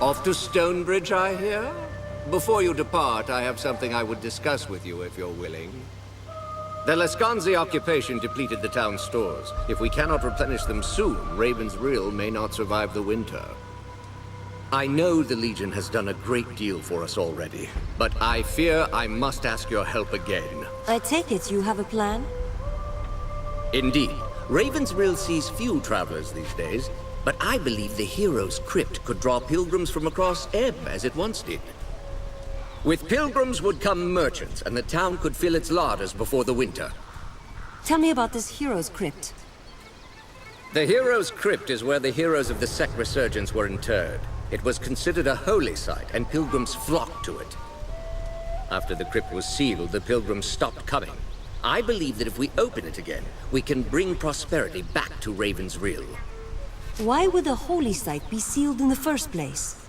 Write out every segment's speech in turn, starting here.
Off to Stonebridge, I hear? Before you depart, I have something I would discuss with you if you're willing. The Lascanzi occupation depleted the town's stores. If we cannot replenish them soon, Raven's Rill may not survive the winter. I know the Legion has done a great deal for us already, but I fear I must ask your help again. I take it you have a plan? Indeed. Raven's Rill sees few travelers these days, but I believe the Hero's Crypt could draw pilgrims from across Ebb as it once did. With pilgrims would come merchants, and the town could fill its larders before the winter. Tell me about this Hero's Crypt. The Hero's Crypt is where the heroes of the Sect Resurgence were interred. It was considered a holy site, and pilgrims flocked to it. After the crypt was sealed, the pilgrims stopped coming. I believe that if we open it again, we can bring prosperity back to Raven's Rill. Why would the holy site be sealed in the first place?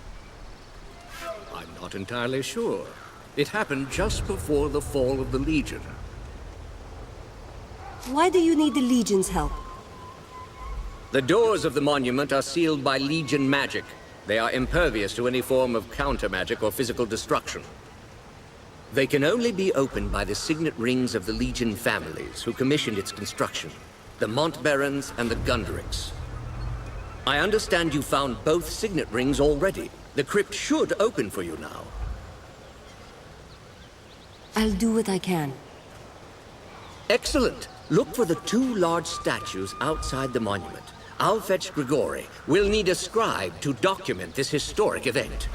I'm not entirely sure. It happened just before the fall of the Legion. Why do you need the Legion's help? The doors of the monument are sealed by Legion magic. They are impervious to any form of counter-magic or physical destruction. They can only be opened by the signet rings of the Legion families who commissioned its construction, the Montbarons and the Gundricks. I understand you found both signet rings already. The crypt should open for you now. I'll do what I can. Excellent. Look for the two large statues outside the monument. I'll fetch Grigori. We'll need a scribe to document this historic event.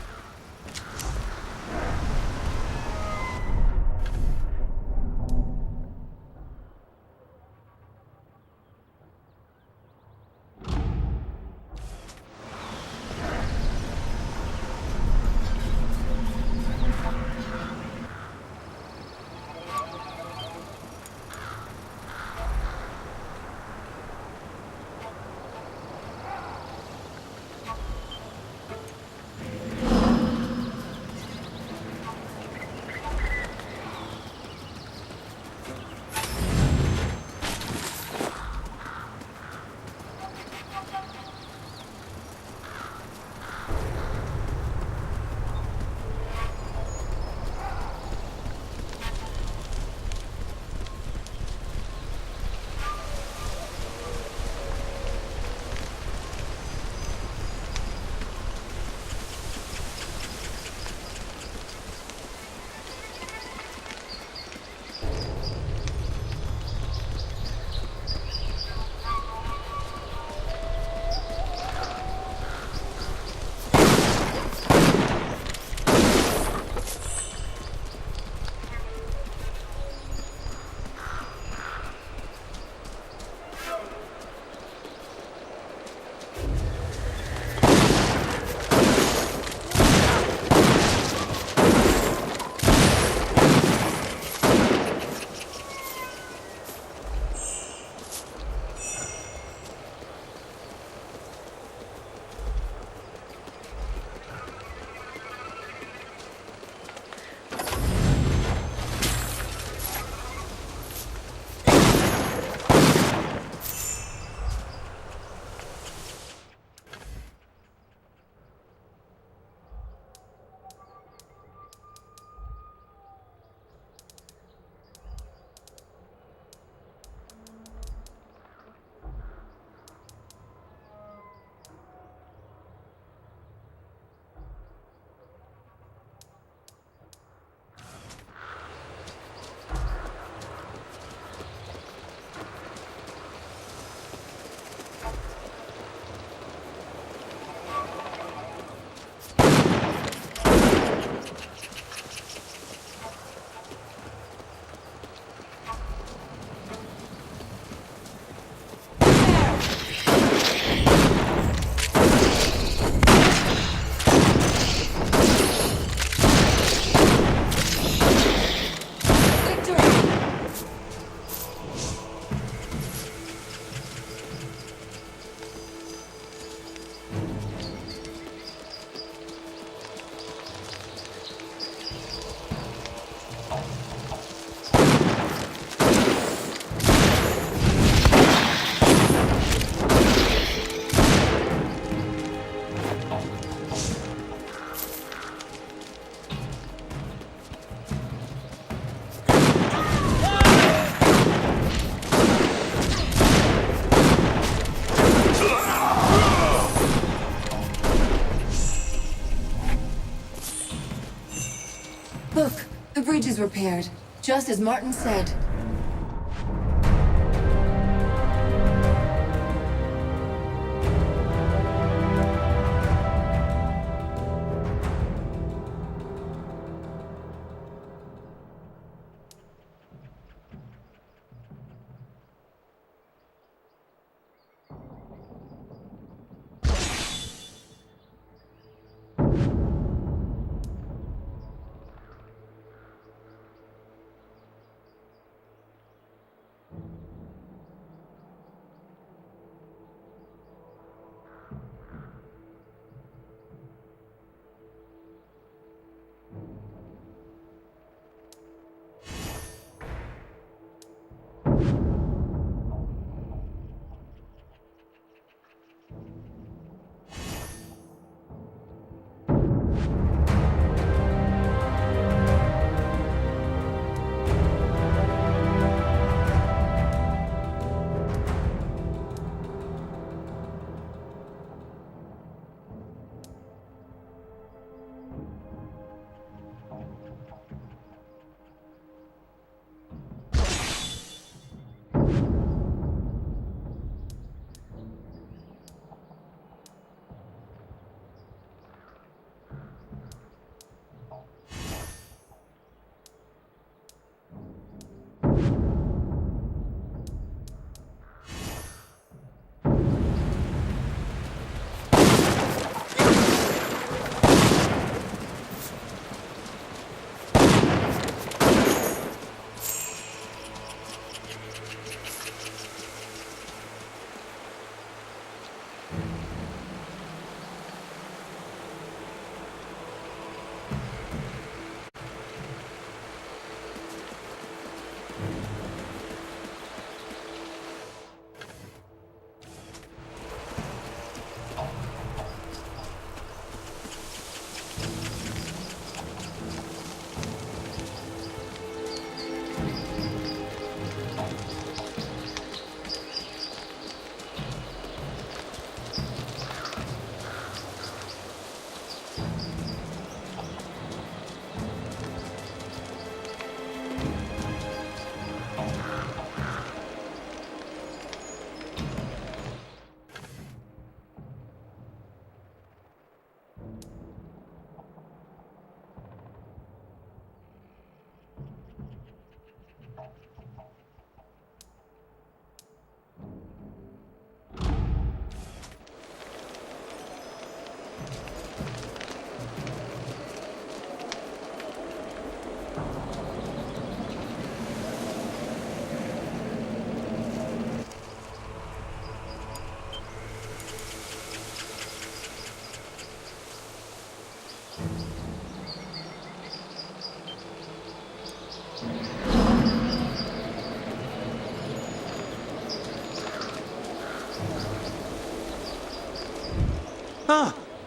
bridges repaired, just as Martin said.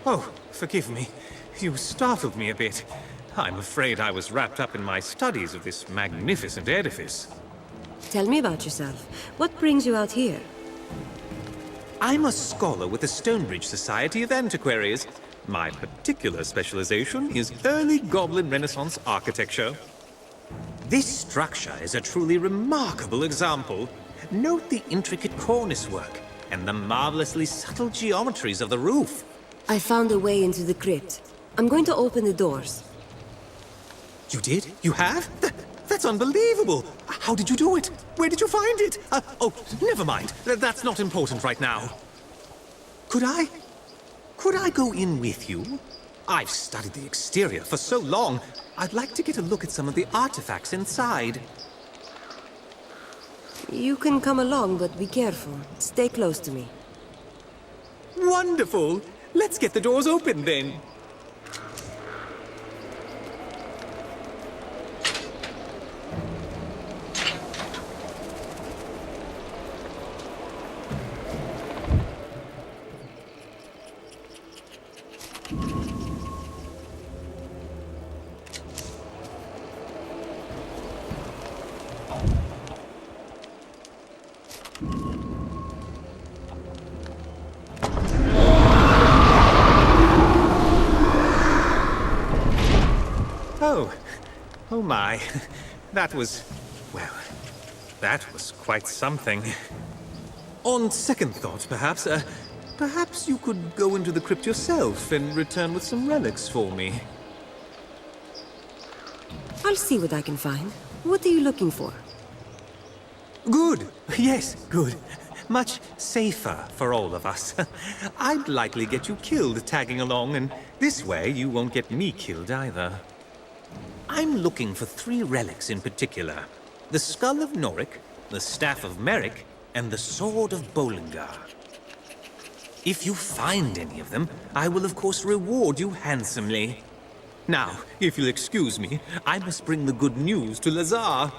Oh, forgive me. You startled me a bit. I'm afraid I was wrapped up in my studies of this magnificent edifice. Tell me about yourself. What brings you out here? I'm a scholar with the Stonebridge Society of Antiquaries. My particular specialization is early Goblin Renaissance architecture. This structure is a truly remarkable example. Note the intricate cornice work and the marvelously subtle geometries of the roof. I found a way into the crypt. I'm going to open the doors. You did? You have? That's unbelievable! How did you do it? Where did you find it? Oh, never mind. That's not important right now. Could I go in with you? I've studied the exterior for so long. I'd like to get a look at some of the artifacts inside. You can come along, but be careful. Stay close to me. Wonderful! Let's get the doors open then. Oh my, that was, well, that was quite something. On second thought, perhaps, perhaps you could go into the crypt yourself and return with some relics for me. I'll see what I can find. What are you looking for? Good. Yes, good. Much safer for all of us. I'd likely get you killed tagging along, and this way you won't get me killed either. I'm looking for 3 relics in particular. The Skull of Noric, the Staff of Merrick, and the Sword of Bollingar. If you find any of them, I will of course reward you handsomely. Now, if you'll excuse me, I must bring the good news to Lazar.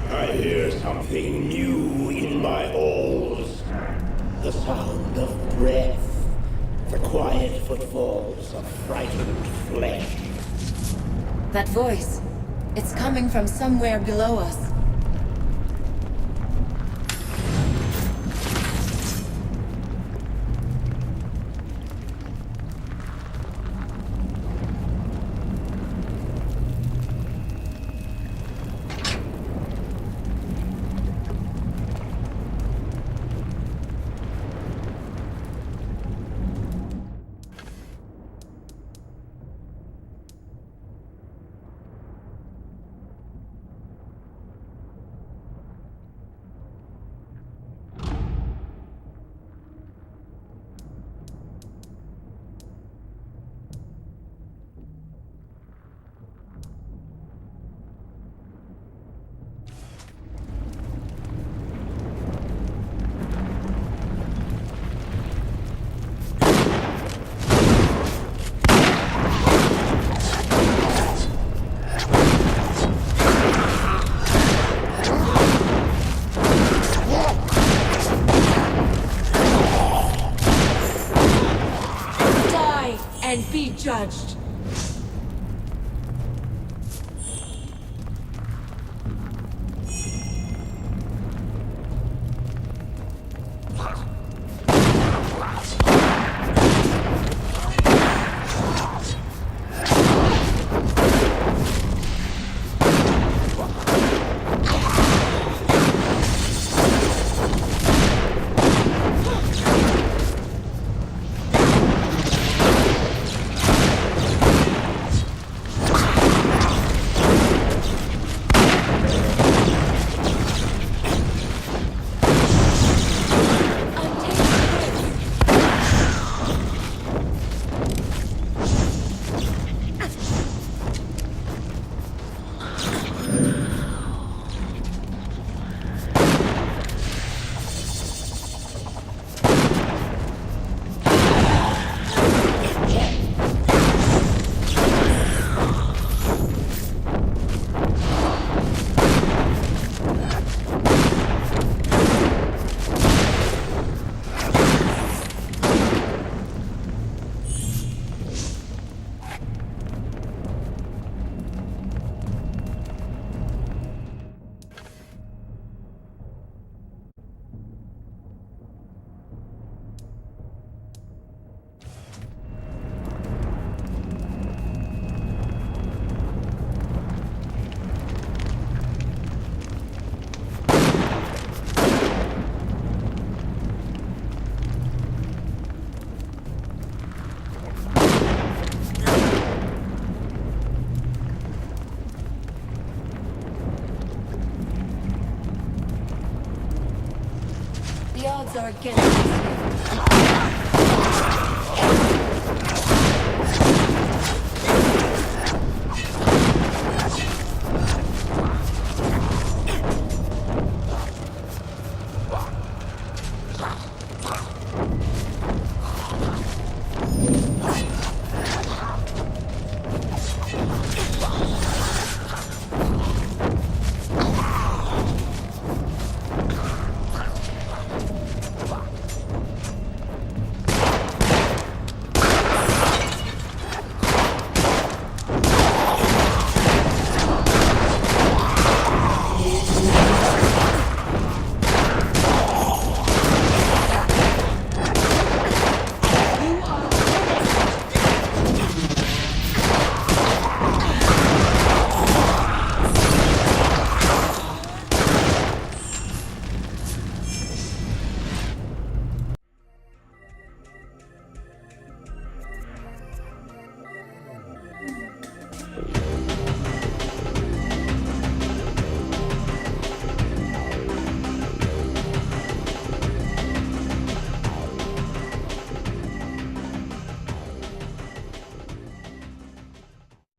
I hear something new in my halls. The sound of breath. The quiet footfalls of frightened flesh. That voice. It's coming from somewhere below us. And be judged. The odds are against us.